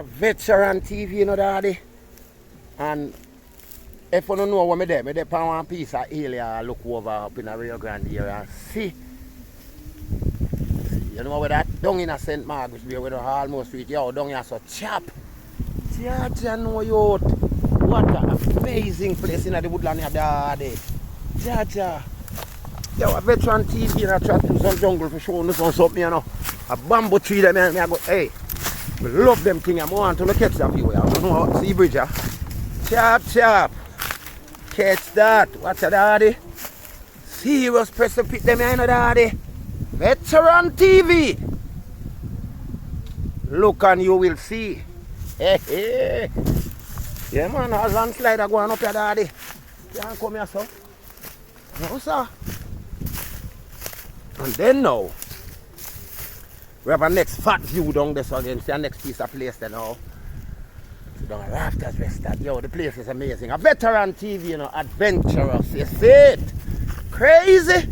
a veteran TV, you know, daddy. And if you don't know what I'm there on one piece of hill here, look over up in the Rio Grande area and see. You know where that down in a St. Margaret's Bay, where the almost reach, yo, down here so chap. Jaja know you. What an amazing place in the woodland here, daddy. Jaja. Yo, a veteran TV and I try to do some jungle for showing us on something, you know. A bamboo tree there, man. I go, hey, I love them things. I want to catch that view. I don't know how, see bridge, yeah? Chap, chap. Catch that. What's that, daddy? Serious press to pick them, you know, daddy. Veteran TV. Look and you will see. Hey, hey. Yeah, man, a landslide going up here, daddy. You can't come here, sir. No, sir. And then now, we have a next fat view down there, so again, see our next piece of place there now. So down the rafters rest that. Yo, the place is amazing. A veteran TV, you know, adventurous. You see it? Crazy.